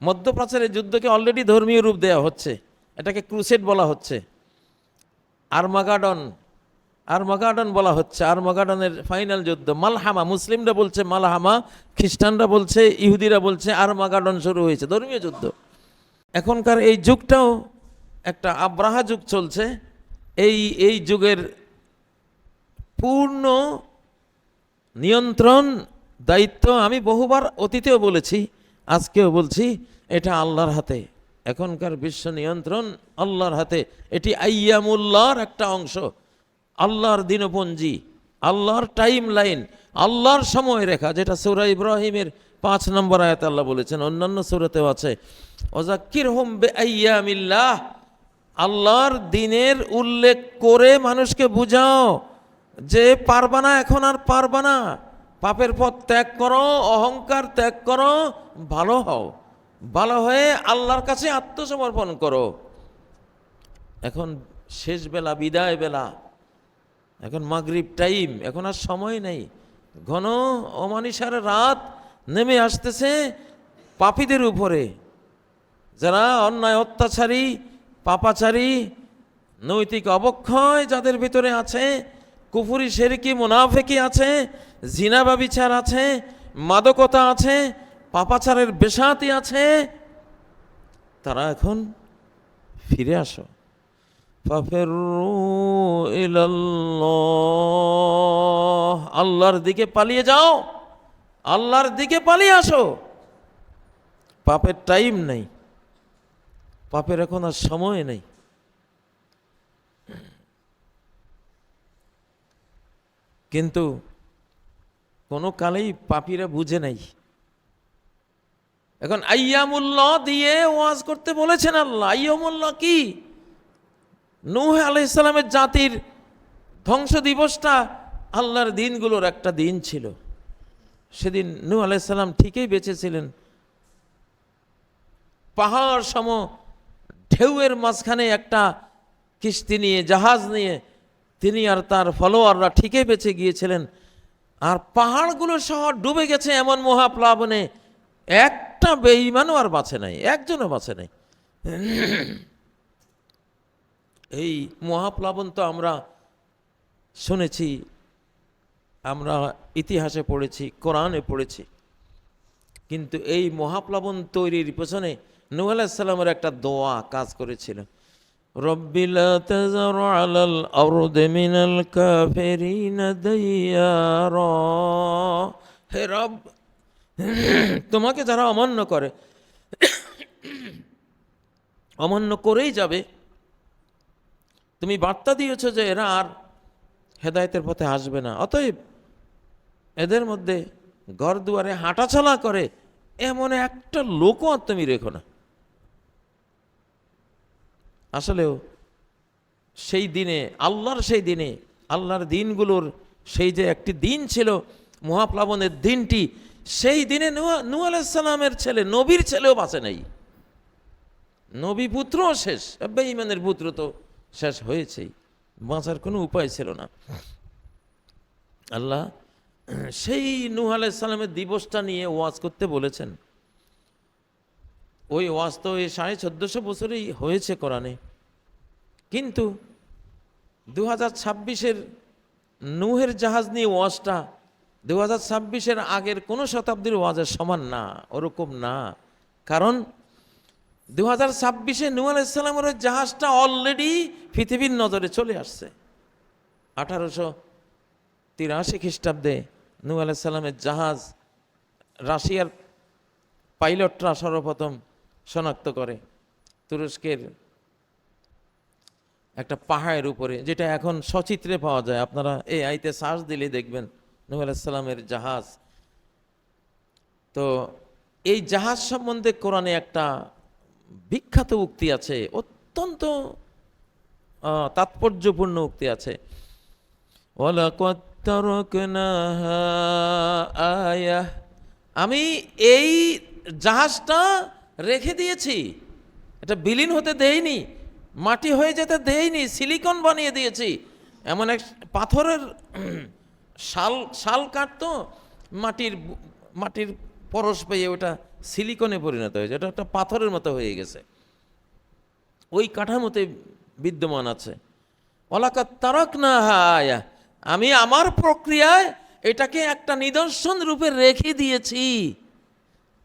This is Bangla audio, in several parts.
মধ্যপ্রাচ্যের যুদ্ধকে অলরেডি ধর্মীয় রূপ দেওয়া হচ্ছে, এটাকে ক্রুসেড বলা হচ্ছে, আরমাগাডন বলা হচ্ছে। আরমাগাডনের ফাইনাল যুদ্ধ, মালহামা, মুসলিমরা বলছে মালহামা, খ্রিস্টানরা বলছে, ইহুদিরা বলছে আরমাগাডন শুরু হয়েছে, ধর্মীয় যুদ্ধ। এখনকার এই যুগটাও একটা আব্রাহা যুগ চলছে। এই যুগের পূর্ণ নিয়ন্ত্রণ দায়িত্ব, আমি বহুবার অতীতেও বলেছি, আজকেও বলছি, এটা আল্লাহর হাতে। এখনকার বিশ্ব নিয়ন্ত্রণ আল্লাহর হাতে। এটি আইয়ামুল্লাহর একটা অংশ, আল্লাহর দিনপঞ্জি, আল্লাহর টাইম লাইন, আল্লাহর সময় রেখা, যেটা সূরা ইব্রাহিমের 5 নম্বর আয়াতে আল্লাহ বলেছেন, অন্যান্য সূরাতেও আছে, ওয়াযাক্কিরহুম বিআইয়ামিল্লাহ, আল্লাহর দিনের উল্লেখ করে মানুষকে বুঝাও যে পারবা না, এখন আর পারবা না, পাপের পথ ত্যাগ করো, অহংকার ত্যাগ করো, ভালো হও, ভালো হয়ে আল্লাহর কাছে আত্মসমর্পণ করো। এখন শেষ বেলা, বিদায় বেলা, এখন মাগরিব টাইম, এখন আর সময় নেই। ঘন অমানিসার রাত নেমে আসতেছে পাপীদের উপরে, যারা অন্যায় অত্যাচারী, পাপাচারী, নৈতিক অবক্ষয় যাদের ভিতরে আছে, কুফরি, শিরকি, মুনাফিকি আছে, জিনা ব্যভিচার আছে, মাদকতা আছে, পাপাচারের বেশাতি আছে, তারা এখন ফিরে আসো, ফাফিরু ইলাল্লাহ, আল্লাহর দিকে পালিয়ে যাও, আল্লাহর দিকে পালিয়ে আসো। পাপের টাইম নেই, পাপের এখন আর সময় নেই। কিন্তু কোনো কালেই পাপীরা বুঝে নাই। এখন আইয়ামুল্লাহ দিয়ে ওয়াজ করতে বলেছেন আল্লাহ। আইয়ামুল্লাহ কি? নূহ আলাইহিস সালামের জাতির ধ্বংস দিবসটা আল্লাহর দিনগুলোর একটা দিন ছিল। সেদিন নূহ আলাইহিস সালাম ঠিকই বেঁচে ছিলেন, পাহাড় সম ঢেউয়ের মাঝখানে একটা কিস্তি নিয়ে, জাহাজ নিয়ে তিনি আর তার ফলোয়াররা ঠিকই বেঁচে গিয়েছিলেন। আর পাহাড়গুলো সহ ডুবে গেছে এমন মহাপ্লাবনে, একটা বেঈমানও আর বাঁচে নাই, একজনও বাঁচে নাই। এই মহাপ্লাবন তো আমরা শুনেছি, আমরা ইতিহাসে পড়েছি, কোরআনে পড়েছি, কিন্তু এই মহাপ্লাবন তৈরির পেছনে নূহ আলাইহিস সালামের একটা দোয়া কাজ করেছিল, রব্বি লা তাযার আলাল আরদি মিনাল কাফিরিনা দাইয়ারা, হে রব, তোমাকে যারা অমান্য করে, অমান্য করেই যাবে, তুমি বার্তা দিয়েছো যে এরা আর হেদায়েতের পথে আসবে না, অতএব এদের মধ্যে ঘর দুয়ারে হাঁটাচলা করে এমন একটা লোকও আর তুমি রেখো না। আসলেও সেই দিনে, আল্লাহর দিনগুলোর সেই যে একটি দিন ছিল মহাপ্লাবনের দিনটি, সেই দিনে নূহ আলাইহিস সালামের ছেলে, নবীর ছেলেও বাঁচে নাই, নবী পুত্রও শেষ, বেঈমানের পুত্র তো শেষ হয়েছেই, বাঁচার কোনো উপায় ছিল না। আল্লাহ সেই নূহ আলাইহিস সালামের দিবসটা নিয়ে ওয়াজ করতে বলেছেন। ওই ওয়াজ তো এই 1450 বছরেই হয়েছে কোরআনে, কিন্তু 2026-এর নূহের জাহাজ নিয়ে ওয়াজটা 2026-এর আগের কোনো শতাব্দীর ওয়াজের সমান না, ওরকম না। কারণ 2026-এ নূহ আলাইহিস সালামের জাহাজটা অলরেডি পৃথিবীর নজরে চলে আসছে। 1883 খ্রিস্টাব্দে নূহ আলাইহিস সালামের জাহাজ রাশিয়ার পাইলটরা সর্বপ্রথম শনাক্ত করে, তুরস্কের একটা পাহাড়ের উপরে, যেটা এখন সচিত্রে পাওয়া যায়, আপনারা এআইতে সার্চ দিলে দেখবেন নূহ আলাইহিস সালামের জাহাজ। তো এই জাহাজ সম্বন্ধে কোরআনে একটা বিখ্যাত উক্তি আছে, অত্যন্ত তাৎপর্যপূর্ণ উক্তি আছে, ওয়ালাকাদ তারাকনাহা আয়াহ, আমি এই জাহাজটা রেখে দিয়েছি, এটা বিলীন হতে দেইনি, মাটি হয়ে যেতে দেইনি, সিলিকন বানিয়ে দিয়েছি। এমন এক পাথরের শাল কাটতো, মাটির পরশ পেয়ে ওটা সিলিকনে পরিণত হয়েছে, এটা একটা পাথরের মতো হয়ে গেছে, ওই কাঠামোতে বিদ্যমান আছে। ওয়ালাকাদ তারাকনাহা আয়া, আমি আমার প্রক্রিয়ায় এটাকে একটা নিদর্শন রূপে রেখে দিয়েছি।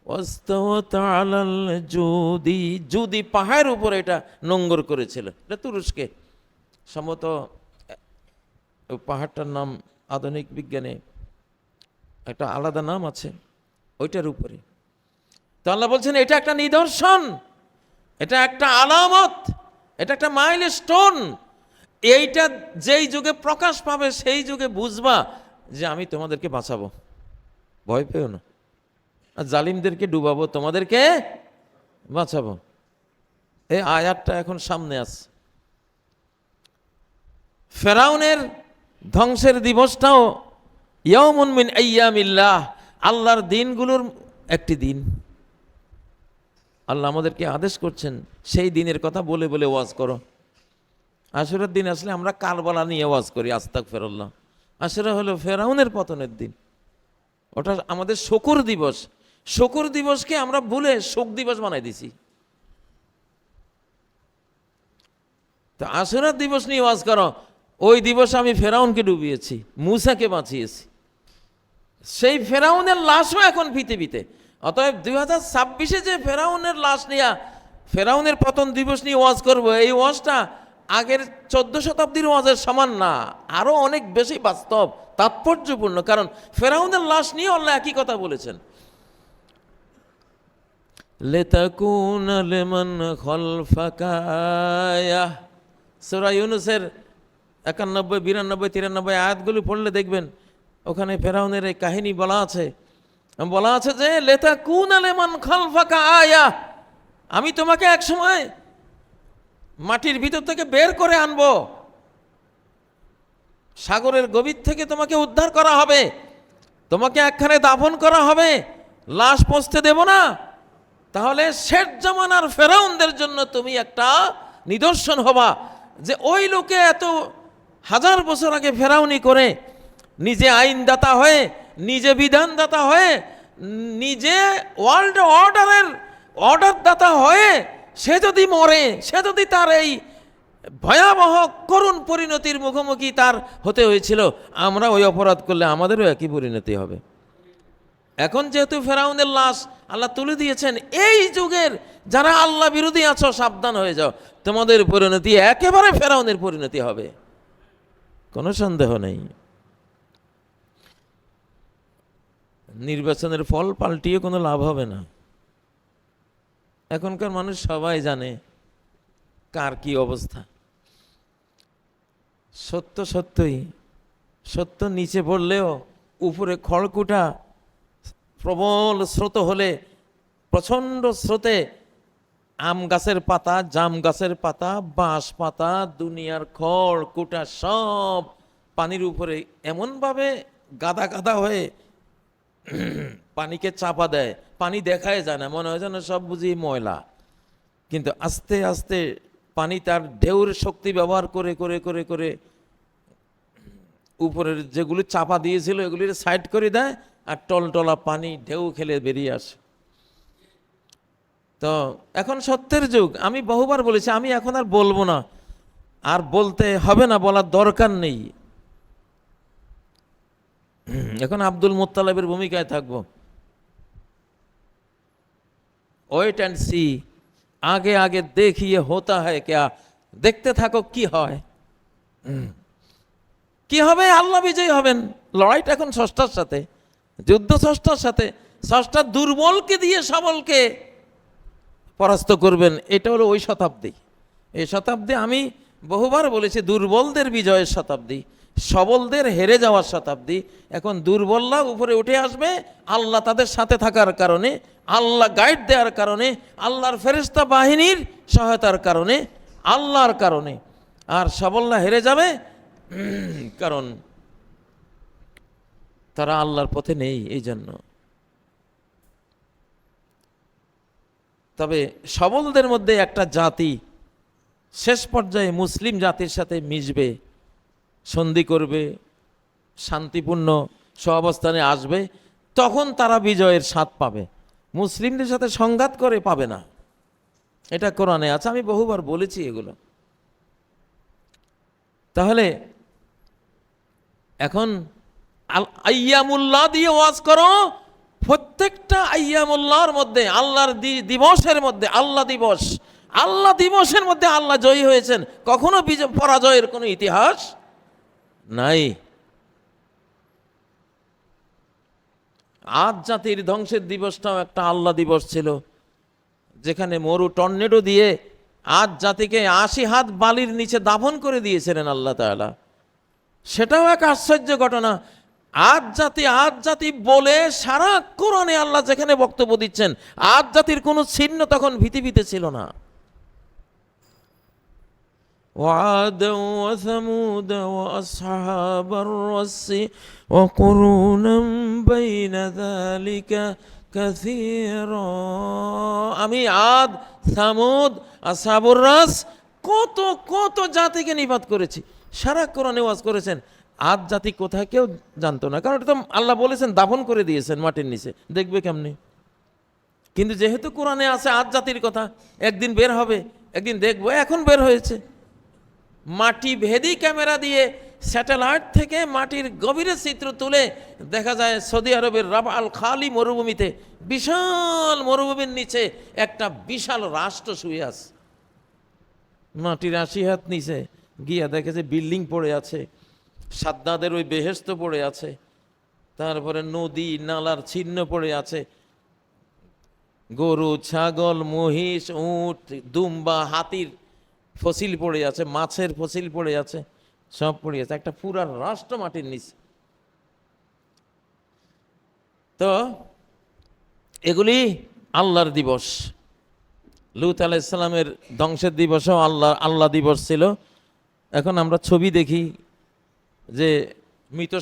ওয়াস্তাওয়াত আলাল জুদি, জুদি পাহাড়ের উপরে এটা নোঙ্গর করেছিল, এটা তুরস্কে সম্ভবত, ওই পাহাড়টার নাম আধুনিক বিজ্ঞানে একটা আলাদা নাম আছে, ওইটার উপরে। তো আল্লাহ বলছেন এটা একটা নিদর্শন, এটা একটা আলামত, এটা একটা মাইলস্টোন। এইটা যেই যুগে প্রকাশ পাবে সেই যুগে বুঝবা যে আমি তোমাদেরকে বাঁচাবো, ভয় পেও না, আর জালিমদেরকে ডুবাবো, তোমাদেরকে বাঁচাবো। এই আয়াতটা এখন সামনে আছে। ফেরাউনের ধ্বংসের দিবসটাও ইয়াউমুন মিন আইয়ামিল্লাহ, আল্লাহর দিনগুলোর একটি দিন। আল্লাহ আমাদেরকে আদেশ করছেন সেই দিনের কথা বলে বলে ওয়াজ করো। আশুরার দিন আসলে আমরা কারবালা নিয়ে ওয়াজ করি, আস্তাগফিরুল্লাহ। আশুরা হলো ফেরাউনের পতনের দিন, ওটা আমাদের শকুর দিবস। শকুর দিবসকে আমরা ভুলে শোক দিবস বানাই দিছি। তো আশুরার দিবস নিয়ে ওয়াজ করো, ওই দিবস আমি ফেরাউনকে ডুবিয়েছি, মূসাকে বাঁচিয়েছি। সেই ফেরাউনের লাশও এখন পৃথিবীতে। অতএব 2026-এ যে ফেরাউনের লাশ নিয়ে, ফেরাউনের পতন দিবস নিয়ে ওয়াজ করবো, এই ওয়াজটা আগের 14 শতাব্দীর ওয়াজের সমান না, আরো অনেক বেশি বাস্তব তাৎপর্যপূর্ণ। কারণ ফেরাউনের লাশ নিয়ে আল্লাহ একই কথা বলেছেন, লিতাকুনা লিমান খালফাকা আয়াহ। সূরা ইউনূসের 91, 92, 93 আয়াতগুলি পড়লে দেখবেন ওখানে ফেরাউনের এই কাহিনী বলা আছে যে লিতাকুনা লিমান খালফাকা আয়াহ, আমি তোমাকে এক সময় মাটির ভিতর থেকে বের করে আনবো, সাগরের গভীর থেকে তোমাকে উদ্ধার করা হবে, তোমাকে একখানে দাফন করা হবে, লাশ পৌঁছতে দেব না। তাহলে শেষ জামানার ফেরাউনদের জন্য তুমি একটা নিদর্শন হবা, যে ওই লোকে এত হাজার বছর আগে ফেরাউনি করে, নিজে আইনদাতা হয়ে, নিজে বিধানদাতা হয়ে, নিজে ওয়ার্ল্ড অর্ডার দাতা হয়ে সে যদি মরে, সে যদি তার এই ভয়াবহ করুণ পরিণতির মুখোমুখি তার হতে হয়েছিল, আমরা ওই অপরাধ করলে আমাদেরও একই পরিণতি হবে। এখন যেহেতু ফেরাউনের লাশ আল্লাহ তুলে দিয়েছেন, এই যুগের যারা আল্লাহ বিরোধী আছো সাবধান হয়ে যাও, তোমাদের পরিণতি একেবারে ফেরাউনের পরিণতি হবে, কোনো সন্দেহ নেই। নির্বাচনের ফল পাল্টিয়ে কোনো লাভ হবে না। এখনকার মানুষ সবাই জানে কার কি অবস্থা। সত্যই সত্য নিচে পড়লেও উপরে খড়কুটা প্রবল স্রোত হলে, প্রচণ্ড স্রোতে আম গাছের পাতা, জাম গাছের পাতা, বাঁশ পাতা, দুনিয়ার খড় কুটা সব পানির উপরে এমনভাবে গাদা গাদা হয়ে পানিকে চাপা দেয়, পানি দেখাই যায় না, মনে হয় যেন সব বুঝি ময়লা। কিন্তু আস্তে আস্তে পানি তার ঢেউর শক্তি ব্যবহার করে করে করে করে উপরের যেগুলি চাপা দিয়েছিল এগুলির সাইড করে দেয়, আর টলটলা পানি ঢেউ খেলে বেরিয়ে আসে। তো এখন সত্যের যুগ। আমি বহুবার বলেছি, আমি এখন আর বলবো না, আর বলতে হবে না, বলার দরকার নেই। এখন আব্দুল মুত্তালিবের ভূমিকায় থাকবো। ওয়েট অ্যান্ড সি, আগে আগে দেখিয়ে হতা হয় ক্যা, দেখতে থাকো কি হয়। কি হবে? আল্লাহ বিজয়ী হবেন। লড়াইটা এখন স্রষ্টার সাথে, যুদ্ধ স্রষ্টার সাথে। স্রষ্টা দুর্বলকে দিয়ে সবলকে পরাস্ত করবেন, এটা হলো ওই শতাব্দী। এই শতাব্দী আমি বহুবার বলেছি দুর্বলদের বিজয়ের শতাব্দী, সবলদের হেরে যাওয়ার শতাব্দী। এখন দুর্বলরা উপরে উঠে আসবে আল্লাহ তাদের সাথে থাকার কারণে, আল্লাহ গাইড দেওয়ার কারণে, আল্লাহর ফেরেশতা বাহিনীর সহায়তার কারণে, আল্লাহর কারণে। আর সবলরা হেরে যাবে কারণ তারা আল্লাহর পথে নেই। এই জন্য তবে সবলদের মধ্যে একটা জাতি শেষ পর্যায়ে মুসলিম জাতির সাথে মিশবে, সন্ধি করবে, শান্তিপূর্ণ সহাবস্থানে আসবে, তখন তারা বিজয়ের স্বাদ পাবে। মুসলিমদের সাথে সংঘাত করে পাবে না। এটা কোরআনে আছে, আমি বহুবার বলেছি এগুলো। তাহলে এখন আইয়ামুল্লাহ দিয়ে ওয়াজ করো। প্রত্যেকটা আইয়ামুল্লাহর মধ্যে, আল্লাহর দিবসের মধ্যে, আল্লাহ দিবসের মধ্যে আল্লাহ জয়ী হয়েছেন। কখনো পরাজয়ের কোনো ইতিহাস নাই। আদ জাতির ধ্বংসের দিবসটাও একটা আল্লাহ দিবস ছিল, যেখানে মরু টর্নেডো দিয়ে আদ জাতিকে 80 হাত বালির নিচে দাফন করে দিয়েছিলেন আল্লাহ তাআলা। সেটাও এক আশ্চর্য ঘটনা। আদ জাতি বলে সারা কোরআনে আল্লাহ যেখানে বক্তব্য দিচ্ছেন, আদ জাতির কোনো চিহ্ন তখন পৃথিবীতে ছিল না। وعادا وثمود وأصحاب الرس وقرونا بين ذلك كثيرا। আমি আদ, সামুদ, আসহাবুর রাস কত কত জাতিকে নিপাত করেছি। সারা কোরআনে ওয়াজ করেছেন। আদ জাতি কোথায় কেউ জানতো না, কারণ এটা তো আল্লাহ বলেছেন দাফন করে দিয়েছেন মাটির নিচে, দেখবে কেমনি। কিন্তু যেহেতু কোরআনে আছে আদ জাতির কথা, একদিন বের হবে, একদিন দেখবো, এখন বের হয়েছে। মাটি ভেদি ক্যামেরা দিয়ে স্যাটেলাইট থেকে মাটির গভীরে চিত্র তুলে দেখা যায় সৌদি আরবের রাবা আল খালি মরুভূমিতে, বিশাল মরুভূমির নিচে একটা বিশাল রাষ্ট্র শুয়ে আছে। মাটির 80 হাত নিচে গিয়া দেখে যে বিল্ডিং পড়ে আছে, সাদ্দাদের ওই বেহেশত পড়ে আছে, তারপরে নদী নালার চিহ্ন পড়ে আছে, গরু, ছাগল, মহিষ, উট, দুম্বা, হাতির ফসিল পড়ে আছে, মাছের ফসিল পড়ে আছে, সব পড়ে আছে। একটা পুরা রাষ্ট্র মাটির নিচে। তো এগুলি আল্লাহর দিবস। লূত আলাইহিস সালামের ধ্বংসের দিবসও আল্লাহ দিবস ছিল। এখন আমরা ছবি দেখি যে মৃত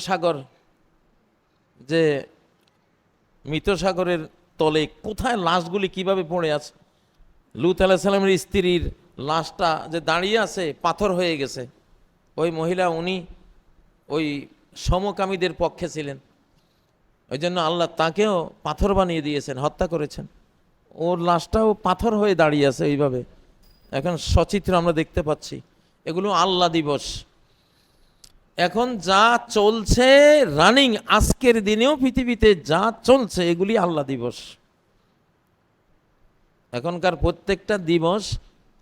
সাগরের তলে কোথায় লাশগুলি কিভাবে পড়ে আছে। লূত আলাইহিস সালামের স্ত্রীর লাশটা যে দাঁড়িয়ে আছে পাথর হয়ে গেছে। ওই মহিলা, উনি ওই সমকামীদের পক্ষে ছিলেন, ওই জন্য আল্লাহ তাকেও পাথর বানিয়ে দিয়েছেন, হত্যা করেছেন। ওর লাশটাও পাথর হয়ে দাঁড়িয়ে আছে এইভাবে, এখন সচিত্র আমরা দেখতে পাচ্ছি। এগুলো আল্লাহ দিবস। এখন যা চলছে রানিং, আজকের দিনেও পৃথিবীতে যা চলছে এগুলি আল্লাহ দিবস। এখনকার প্রত্যেকটা দিবস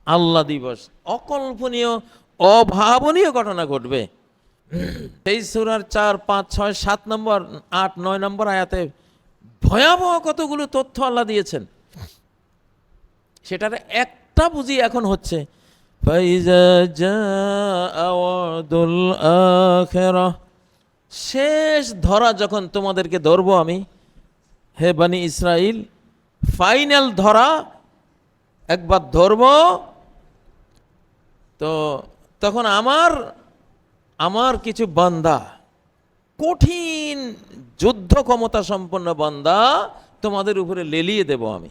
আল্লাহ দিবস। অকল্পনীয়, অভাবনীয় ঘটনা ঘটবে। এই সূরার 4, 5, 6, 7 নম্বর, 8, 9 নম্বর আয়াতে ভয়াবহ কতগুলো তথ্য আল্লাহ দিয়েছেন। সেটার একটা বুঝি এখন হচ্ছে, ফাইজা জাআ ওয়াদুল আখিরাহ, শেষ ধরা যখন তোমাদেরকে ধরবো আমি, হে বনি ইসরাইল, ফাইনাল ধরা একবার ধরবো, তো তখন আমার কিছু বান্দা, কঠিন যুদ্ধ ক্ষমতা সম্পন্ন বান্দা তোমাদের উপরে লেলিয়ে দেব আমি।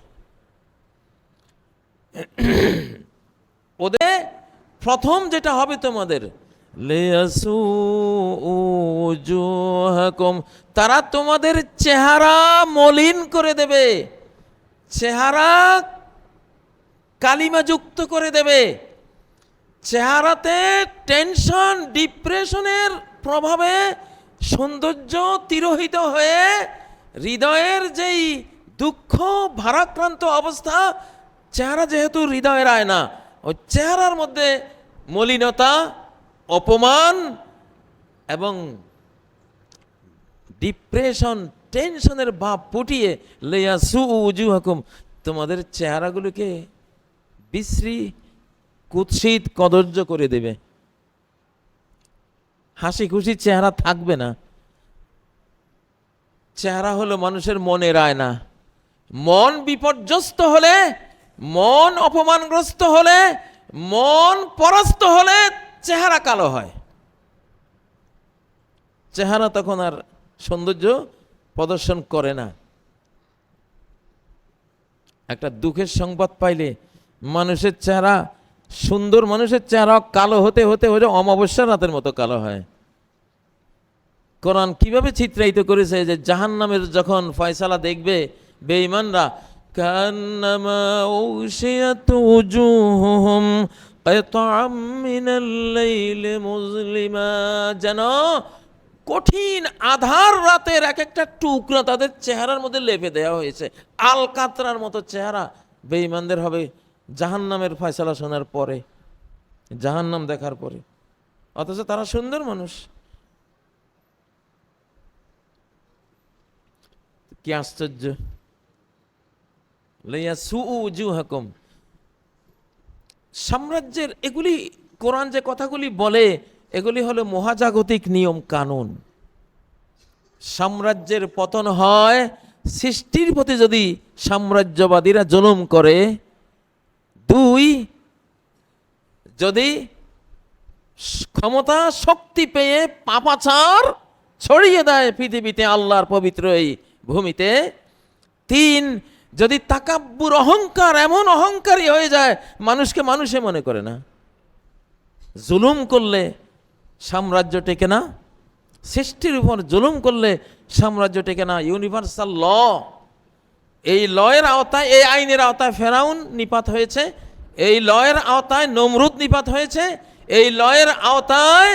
ওদের প্রথম যেটা হবে তোমাদের, তারা তোমাদের চেহারা মলিন করে দেবে, চেহারা কালিমা যুক্ত করে দেবে, চেহারাতে টেনশন, ডিপ্রেশনের প্রভাবে সৌন্দর্য তিরোহিত হয়ে হৃদয়ের যেই দুঃখ ভারাক্রান্ত অবস্থা, চেহারা যেহেতু হৃদয়ের আয়না, ওই চেহারার মধ্যে মলিনতা, অপমান এবং ডিপ্রেশন, টেনশনের ভাব ফুটিয়ে লিয়াসু উজুহাকুম, তোমাদের চেহারাগুলোকে বিশ্রী, কুৎসিত, কদর্য করে দেবে। হাসি খুশি চেহারা থাকবে না। চেহারা হলো মানুষের মনের আয়না। মন বিপর্যস্ত হলে, মন অপমানগ্রস্ত হলে, মন পরাস্ত হলে চেহারা কালো হয়। চেহারা তখন আর সৌন্দর্য প্রদর্শন করে না। একটা দুঃখের সংবাদ পাইলে মানুষের চেহারা, সুন্দর মানুষের চেহারা কালো হতে হতে অমাবস্যার রাতের মতো কালো হয়। কোরআন কিভাবে চিত্রায়িত করেছে যে জাহান্নামের যখন ফয়সালা দেখবে বেঈমানরা, কান্নামা উশিয়াত উজুহুম কিতাআম মিনাল লাইলি মুজলিমা, যেন কঠিন আধার রাতের এক একটা টুকরা তাদের চেহারার মধ্যে লেপে দেওয়া হয়েছে। আলকাতরার মতো চেহারা বেঈমানদের হবে জাহান্নামের ফয়সালা শোনার পরে, জাহান্নাম দেখার পরে। অথচ তারা সুন্দর মানুষ। কি আশ্চর্য! লিয়াসুউজুহাকুম, সাম্রাজ্যের এগুলি কোরআন যে কথাগুলি বলে এগুলি হলো মহাজাগতিক নিয়ম কানুন। সাম্রাজ্যের পতন হয় সৃষ্টির প্রতি যদি সাম্রাজ্যবাদীরা জুলুম করে, দুই যদি ক্ষমতা শক্তি পেয়ে পাপাচার ছড়িয়ে দেয় পৃথিবীতে আল্লাহর পবিত্র এই ভূমিতে, তিন যদি তাকাব্বুর অহংকার এমন অহংকারী হয়ে যায় মানুষকে মানুষে মনে করে না। জুলুম করলে সাম্রাজ্য টেকে না, সৃষ্টির উপর জুলুম করলে সাম্রাজ্য টেকে না। ইউনিভার্সাল ল, এই লয়ের আওতায়, এই আইনের আওতায় ফেরাউন নিপাত হয়েছে, এই লয়ের আওতায় নমরুদ নিপাত হয়েছে, এই লয়ের আওতায়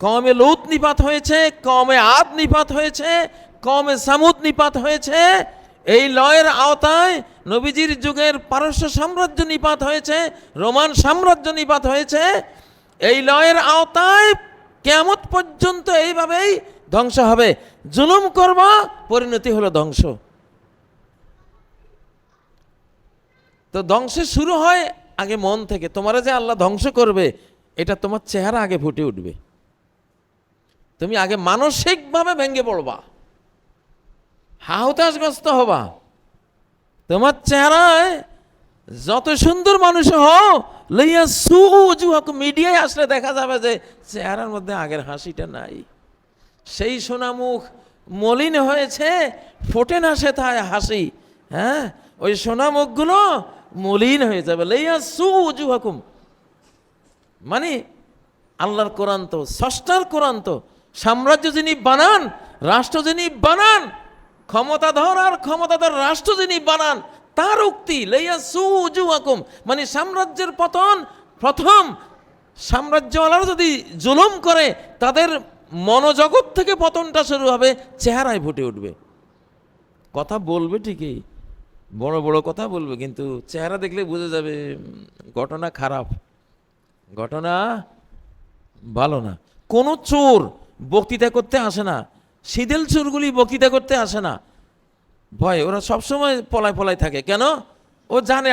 কওমে লূত নিপাত হয়েছে, কওমে আদ নিপাত হয়েছে, কওমে সামুদ নিপাত হয়েছে। এই লয়ের আওতায় নবীজির যুগের পারস্য সাম্রাজ্য নিপাত হয়েছে, রোমান সাম্রাজ্য নিপাত হয়েছে। এই লয়ের আওতায় কিয়ামত পর্যন্ত এইভাবেই ধ্বংস হবে। জুলুম করবা, পরিণতি হলো ধ্বংস। তো ধ্বংসের শুরু হয় আগে মন থেকে। তোমার যে আল্লাহ ধ্বংস করবে এটা তোমার চেহারা আগে ফুটে উঠবে। তুমি আগে মানসিকভাবে ভেঙে পড়বা, হাহুতাশগ্রস্ত হবা। তোমার চেহারায় যত সুন্দর মানুষ হও, লইয়া সুজুহাকুম, মিডিয়ায় আসলে দেখা যাবে যে চেহারার মধ্যে আগের হাসিটা নাই। সেই সোনামুখ মলিন হয়েছে, ফোটে না সে তাই হাসি। হ্যাঁ, ওই সোনামুখগুলো মলিন হয়ে যাবে। লইয়া সুজুহাকুম মানে আল্লাহর কোরআন তো, স্রষ্টার কোরআন তো, সাম্রাজ্য যিনি বানান, রাষ্ট্র যিনি বানান, ক্ষমতাধর আর ক্ষমতাধর রাষ্ট্র যিনি বানান, তার উক্তি লাইয়াসুজুহাকুম মানে সাম্রাজ্যের পতন প্রথম সাম্রাজ্যওয়ালারা যদি জুলুম করে তাদের মনোজগৎ থেকে পতনটা শুরু হবে, চেহারায় ফুটে উঠবে। কথা বলবে ঠিকই, বড় বড় কথা বলবে, কিন্তু চেহারা দেখলে বুঝে যাবে ঘটনা খারাপ, ঘটনা ভালো না। কোনো চোর বক্তৃতা করতে আসে না, সিদেল চোরগুলি বক্তৃতা করতে আসে না, ভয়। ওরা সবসময় পলায় পলায় থাকে। কেন? ও জানে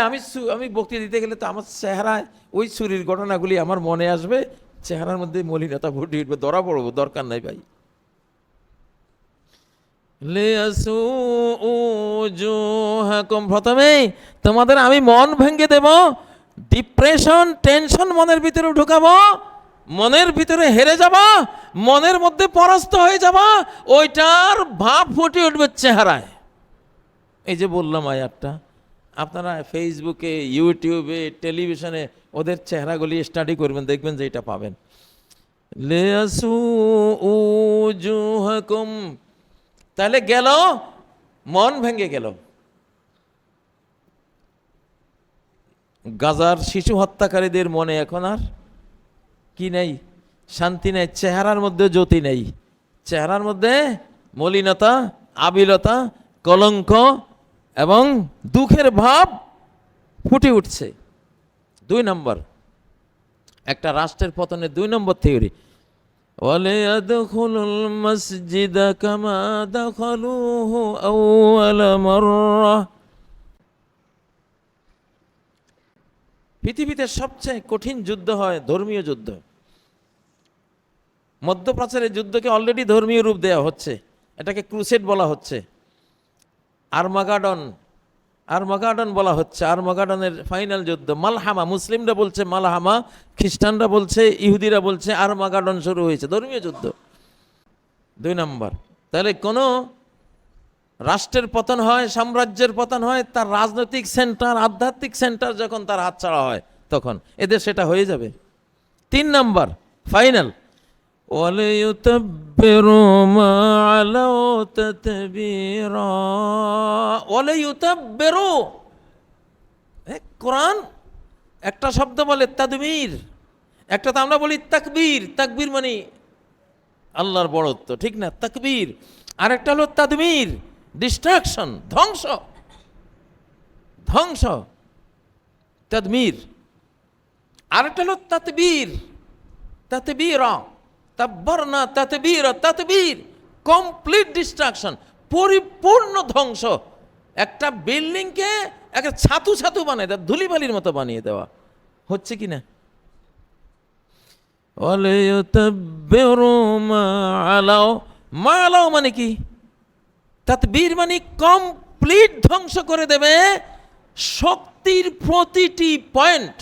আমি বক্তৃতা দিতে গেলে তো আমার চেহারায় ওই চুরির ঘটনাগুলি আমার মনে আসবে, চেহারার মধ্যে মলিনতা ফুটে উঠবে, ধরা পড়বো, দরকার নাই ভাই। প্রথমেই তোমাদের আমি মন ভেঙে দেব, ডিপ্রেশন টেনশন মনের ভিতরে ঢুকাবো, মনের ভিতরে হেরে যাবা, মনের মধ্যে পরাস্ত হয়ে যাবা, ওইটার ভাব ফুটে উঠবে চেহারায়। এই যে বললাম আয়াতটা, আপনারা ফেসবুকে, ইউটিউবে, টেলিভিশনে ওদের চেহারাগুলি স্টাডি করবেন, দেখবেন যে এটা পাবেন। লিয়াসুউজুহাকুম, তাহলে গেল, মন ভেঙে গেল। গাজার শিশু হত্যাকারীদের মনে এখন আর কি নেই? শান্তি নেই, চেহারার মধ্যে জ্যোতি নেই, চেহারার মধ্যে মলিনতা, আবিলতা, কলঙ্ক এবং দুঃখের ভাব ফুটে উঠছে। 2 নম্বর, একটা রাষ্ট্রের পতনের 2 নম্বর থিওরি, ওয়ালিয়াদখুলুল মাসজিদা কামা দাখালুহু আউয়ালা মাররা। পৃথিবীতে সবচেয়ে কঠিন যুদ্ধ হয় ধর্মীয় যুদ্ধ। মধ্যপ্রাচ্যের যুদ্ধকে অলরেডি ধর্মীয় রূপ দেওয়া হচ্ছে, এটাকে ক্রুসেড বলা হচ্ছে, আরমাগাডন বলা হচ্ছে। আরমাগাডনের ফাইনাল যুদ্ধ, মালহামা, মুসলিমরা বলছে মালহামা, খ্রিস্টানরা বলছে, ইহুদিরা বলছে আরমাগাডন শুরু হয়েছে, ধর্মীয় যুদ্ধ। 2 নম্বর, তাহলে কোনো রাষ্ট্রের পতন হয়, সাম্রাজ্যের পতন হয়, তার রাজনৈতিক সেন্টার, আধ্যাত্মিক সেন্টার যখন তার হাতছাড়া হয় তখন এদের সেটা হয়ে যাবে। 3 নম্বর ফাইনাল, وَلَيُتَبِّرُوا مَا عَلَوْا تَتْبِيرًا وَلَيُتَبِّرُوا। কোরআন একটা শব্দ বলে তাদবীর, একটা তো আমরা বলি তাকবীর। তাকবীর মানে আল্লাহর বড়ত্ব, ঠিক না? তাকবীর। আর একটা হলো তাদমীর, ডিস্ট্রাকশন, ধ্বংস। ধ্বংস, তাদমীর। আর একটা হলো তাতবীর, তাতবীরা, তাব্বারনা তাতবীরা, তাতবীর কমপ্লিট ডিস্ট্রাকশন, পরিপূর্ণ ধ্বংস। একটা বিল্ডিংকে একটা ছাতু ছাতু বানিয়ে দেওয়া, ধুলিবালির মতো বানিয়ে দেওয়া, হচ্ছে কি না? ওয়ালাইউতাব্বিরু মা আলাউ, মা আলাউ মানে কি? তাতবীর মানে কমপ্লিট ধ্বংস করে দেবে শক্তির প্রতিটি পয়েন্ট,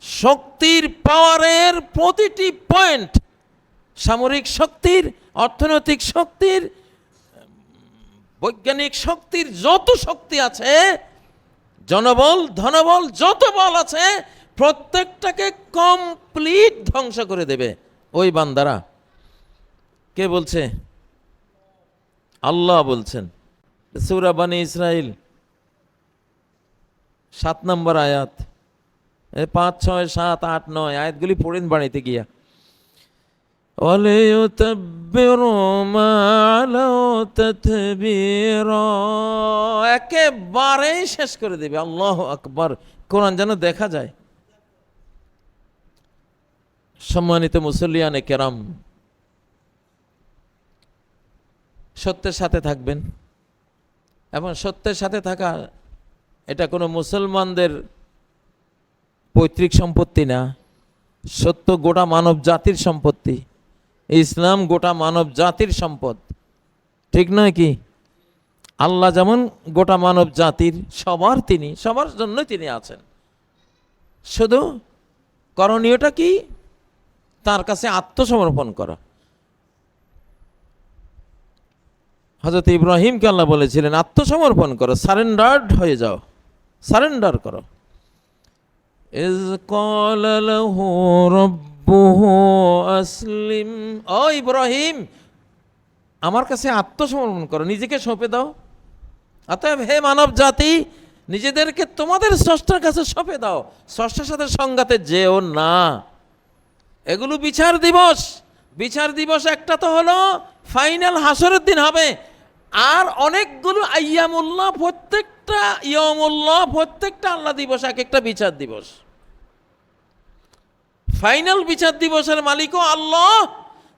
শক্তির পাওয়ারের প্রতিটি পয়েন্ট, সামরিক শক্তির, অর্থনৈতিক শক্তির, বৈজ্ঞানিক শক্তির যত শক্তি আছে, জনবল, ধনবল, যত বল আছে, প্রত্যেকটাকে কমপ্লিট ধ্বংস করে দেবে ওই বান্দারা। কে বলছে? আল্লাহ বলছেন। সূরা বনী ইসরাইল 7 নম্বর আয়াত, 5, 6, 7, 8, 9 আয়াতগুলি পড়েন বাড়িতে গিয়া। وَلَيُتَبِّرُوا مَا عَلَوْا تَتْبِيرًا, একেবারেই শেষ করে দেবে। আল্লাহু আকবার। কোরআন যেন দেখা যায়। সম্মানিত মুসল্লিয়ানে কেরাম, সত্যের সাথে থাকবেন। এবং সত্যের সাথে থাকা এটা কোনো মুসলমানদের পৈতৃক সম্পত্তি না, সত্য গোটা মানব জাতির সম্পত্তি। ইসলাম গোটা মানব জাতির সম্পদ, ঠিক নয় কি? আল্লাহ যেমন গোটা মানব জাতির, সবার তিনি, সবার জন্যই তিনি আছেন। শুধু করণীয়টা কি? তার কাছে আত্মসমর্পণ করা। হযরত ইব্রাহিমকে আল্লাহ বলেছিলেন আত্মসমর্পণ করো, সারেন্ডার্ড হয়ে যাও, সারেন্ডার করো। ইয ক্বালা লাহু রাব্বুহু আসলিম, ও ইব্রাহিম আমার কাছে আত্মসমর্পণ করো, নিজেকে সঁপে দাও। অতএব হে মানব জাতি, নিজেদেরকে তোমাদের স্রষ্টার কাছে সঁপে দাও। স্রষ্টার সাথে সংঘাতে যেও না। এগুলো বিচার দিবস। বিচার দিবস একটা তো হলো ফাইনাল হাসরের দিন হবে, আর অনেকগুলো আইয়ামুল্লাহ, প্রত্যেকটা ইয়ামুল্লাহ, প্রত্যেকটা আল্লাহ দিবস এক একটা বিচার দিবস। ফাইনাল বিচার দিবসের মালিকও আল্লাহ।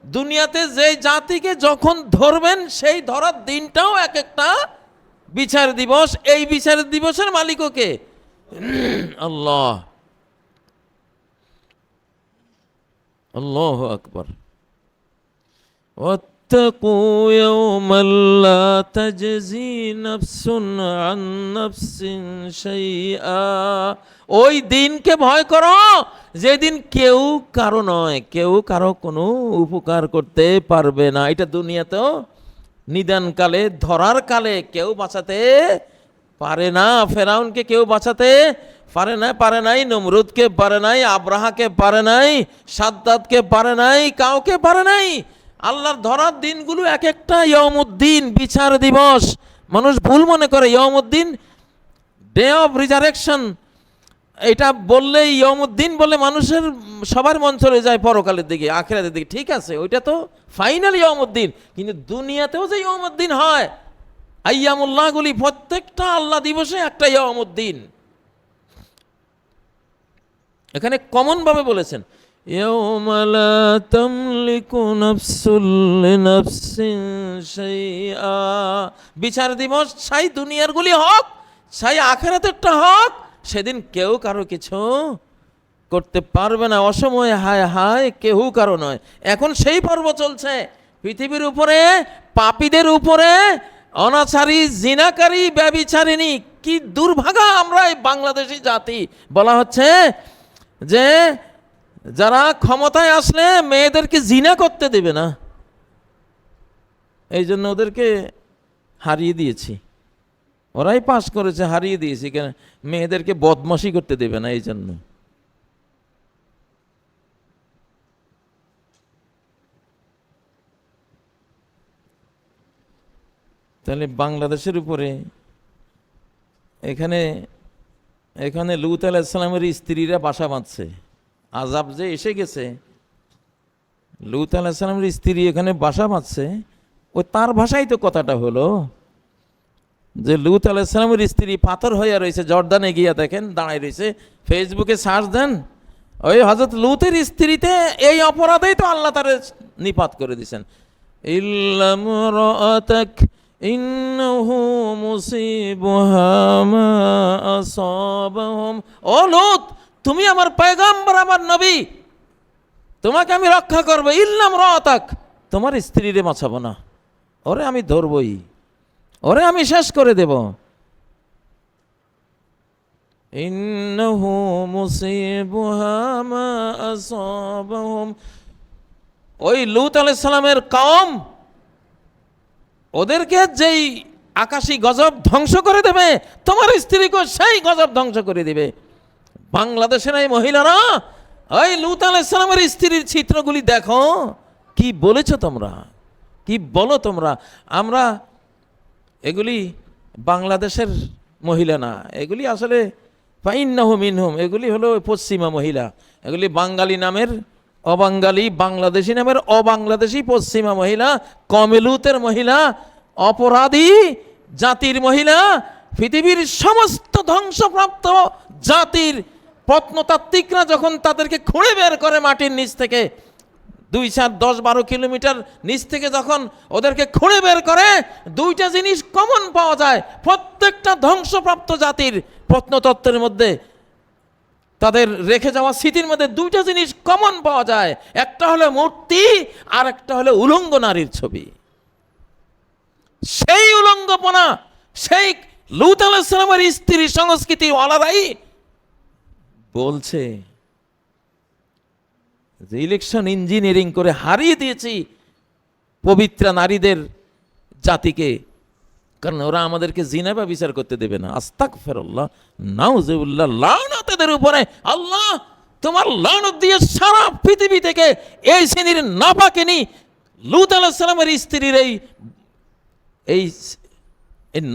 দুনিয়াতে যে জাতিকে যখন ধরবেন সেই ধরার দিনটাও এক একটা বিচার দিবস। এই বিচার দিবসের মালিকও কে? আল্লাহ। আল্লাহু আকবার। واتقوا يوما لا تجزي نفس عن نفس شيئا, ওই দিনকে ভয় করো যেদিন কেউ কারো নয়, কেউ কারো কোনো উপকার করতে পারবে না। এটা দুনিয়াতেও নিদানকালে, ধরার কালে কেউ বাঁচাতে পারে না। ফেরাউনকে কেউ বাঁচাতে পারে নাই, নমরুদকে পারে নাই, আব্রাহাকে পারে নাই, সাদ্দাতকে পারে নাই, কাউকে পারে নাই। আল্লাহর ধরার দিনগুলো এক একটা ইয়ামুদ্দিন, বিচার দিবস। মানুষ ভুল মনে করে ইয়ামুদ্দিন, ডে অফ রিজারেকশন, এটা বললেই ইয়ামুদ্দিন বলে মানুষের সবার মন চলে যায় পরকালের দিকে, আখিরাতের দিকে। ঠিক আছে, ওইটা তো ফাইনাল ইয়ামুদ্দিন, কিন্তু দুনিয়াতেও যে ইয়ামুদ্দিন হয়, আইয়ামুল্লাহগুলি প্রত্যেকটা আল্লাহ দিবসে একটা ইয়ামুদ্দিন। এখানে কমন ভাবে বলেছেন ইয়াউমা লা তামলিকু নাফসুন লিনাফসিন শাইআ, বিচার দিবস চাই দুনিয়ার গুলি হোক, চাই আখিরাতেরটা হোক, সেদিন কেউ কারো কিছু করতে পারবে না। অসময়ে হায় হায় কেউ কারো নয়। এখন সেই পর্ব চলছে পৃথিবীর উপরে, পাপীদের উপরে, অনাচারী, জিনাকারী, ব্যভিচারিণী। কি দুর্ভাগা আমরা এই বাংলাদেশি জাতি। বলা হচ্ছে যে যারা ক্ষমতায় আসলে মেয়েদেরকে জিনা করতে দেবে না, এই জন্য ওদেরকে হারিয়ে দিয়েছি। ওরাই পাস করেছে, হারিয়ে দিয়েছি কেন? মেয়েদেরকে বদমাশি করতে দেবে না, এই জন্য। তাহলে বাংলাদেশের উপরে এখানে এখানে লূত আলাইহিস সালামের স্ত্রীরা বাসা বাঁধছে। আযাব যে এসে গেছে, লূত আলাইহিস সালামের স্ত্রী এখানে বাসা বাঁধছে, ওই তার ভাষাই তো কথাটা হলো যে লূত আলাইহিস সালামের স্ত্রী পাথর হয়ে রয়েছে, জর্দানে গিয়া দেখেন দাঁড়ায় রয়েছে, ফেসবুকে সার্চ দেন, ওই হযরত লূতের স্ত্রীতে এই অপরাধেই তো আল্লাহ তারে নিপাত করে দিয়েছেন। ইল্লাম রাআতাক ইন্নাহু মুসিবুহা মা আসাবাহুম। ও লূত, তুমি আমার পয়গম্বর, আমার নবী, তোমাকে আমি রক্ষা করবো। ইল্লাম রাআতাক, তোমার স্ত্রীরে বাঁচাবো না, ওরে আমি ধরবই, ওরে আমি শেষ করে দেব। ইন্নাহু মুসিবুহা মা আসাবাহুম। ওই লূত আলাইহিস সালামের কওম ওদেরকে যেই আকাশী গজব ধ্বংস করে দেবে, তোমার স্ত্রীকে সেই গজব ধ্বংস করে দিবে। বাংলাদেশের এই মহিলারা ওই লূত আলাইহিস সালামের স্ত্রীর চিত্রগুলি দেখো, কি বলেছো তোমরা, কি বলো তোমরা। আমরা এগুলি বাংলাদেশের মহিলা না, এগুলি আসলে ফাইন্নাহু মিনহুম, এগুলি হলো পশ্চিমা মহিলা, এগুলি বাঙালি নামের অবাঙ্গালি, বাংলাদেশি নামের অবাংলাদেশি পশ্চিমা মহিলা, কমেলুতের মহিলা, অপরাধী জাতির মহিলা। পৃথিবীর সমস্ত ধ্বংসপ্রাপ্ত জাতির প্রত্নতাত্ত্বিকরা যখন তাদেরকে খুঁড়ে বের করে মাটির নিচ থেকে, 2, 4, 10, 12 কিলোমিটার নিচ থেকে যখন ওদেরকে খুঁড়ে বের করে, দুইটা জিনিস কমন পাওয়া যায় প্রত্যেকটা ধ্বংসপ্রাপ্ত জাতির প্রত্নতত্ত্বের মধ্যে, তাদের রেখে যাওয়া স্মৃতির মধ্যে দুইটা জিনিস কমন পাওয়া যায়। একটা হলো মূর্তি, আর একটা হলো উলঙ্গ নারীর ছবি। সেই উলঙ্গপনা সেই লূত আলাইহিস সালামের স্ত্রী সংস্কৃতি ওয়ালারাই বলছে যে ইলেকশন ইঞ্জিনিয়ারিং করে হারিয়ে দিয়েছি পবিত্রা নারীদের জাতিকে, কারণ ওরা আমাদেরকে জিনা বা বিচার করতে দেবে না। আস্তাগফিরুল্লাহ, নাউজুবিল্লাহ, লানত এদের উপরে। আল্লাহ তোমার লানত দিয়ে সারা পৃথিবী থেকে এই শ্রেণীর নাপাকিনী লূত আলাইহিস সালামের স্ত্রীর এই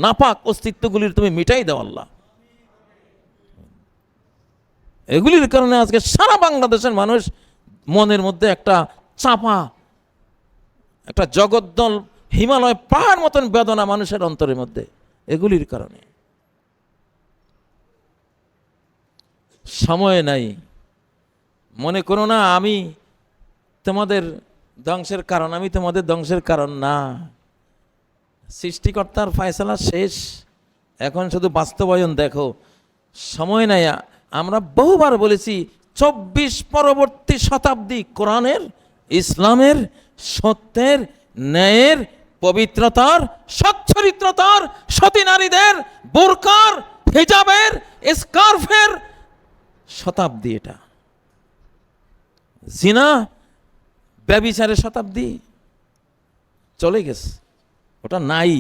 নাপাক অস্তিত্বগুলির তুমি মিটাই দাও আল্লাহ। এগুলির কারণে আজকে সারা বাংলাদেশের মানুষ মনের মধ্যে একটা চাপা, একটা জগদ্দল হিমালয় পাহাড় মতন বেদনা মানুষের অন্তরের মধ্যে, এগুলির কারণে। সময় নাই, মনে করো না আমি তোমাদের ধ্বংসের কারণ, আমি তোমাদের ধ্বংসের কারণ না। সৃষ্টিকর্তার ফয়সালা শেষ, এখন শুধু বাস্তবায়ন দেখো। সময় নাই। আমরা বহুবার বলেছি 24 পরবর্তী শতাব্দী কোরআনের, ইসলামের, সত্যের, ন্যায়ের, পবিত্রতার, সচ্চরিত্রতার, সতী নারীদের, বোরকার, হিজাবের, স্কার্ফের শতাব্দী। এটা জিনা ব্যভিচারের শতাব্দী চলে গেছে, ওটা নাই।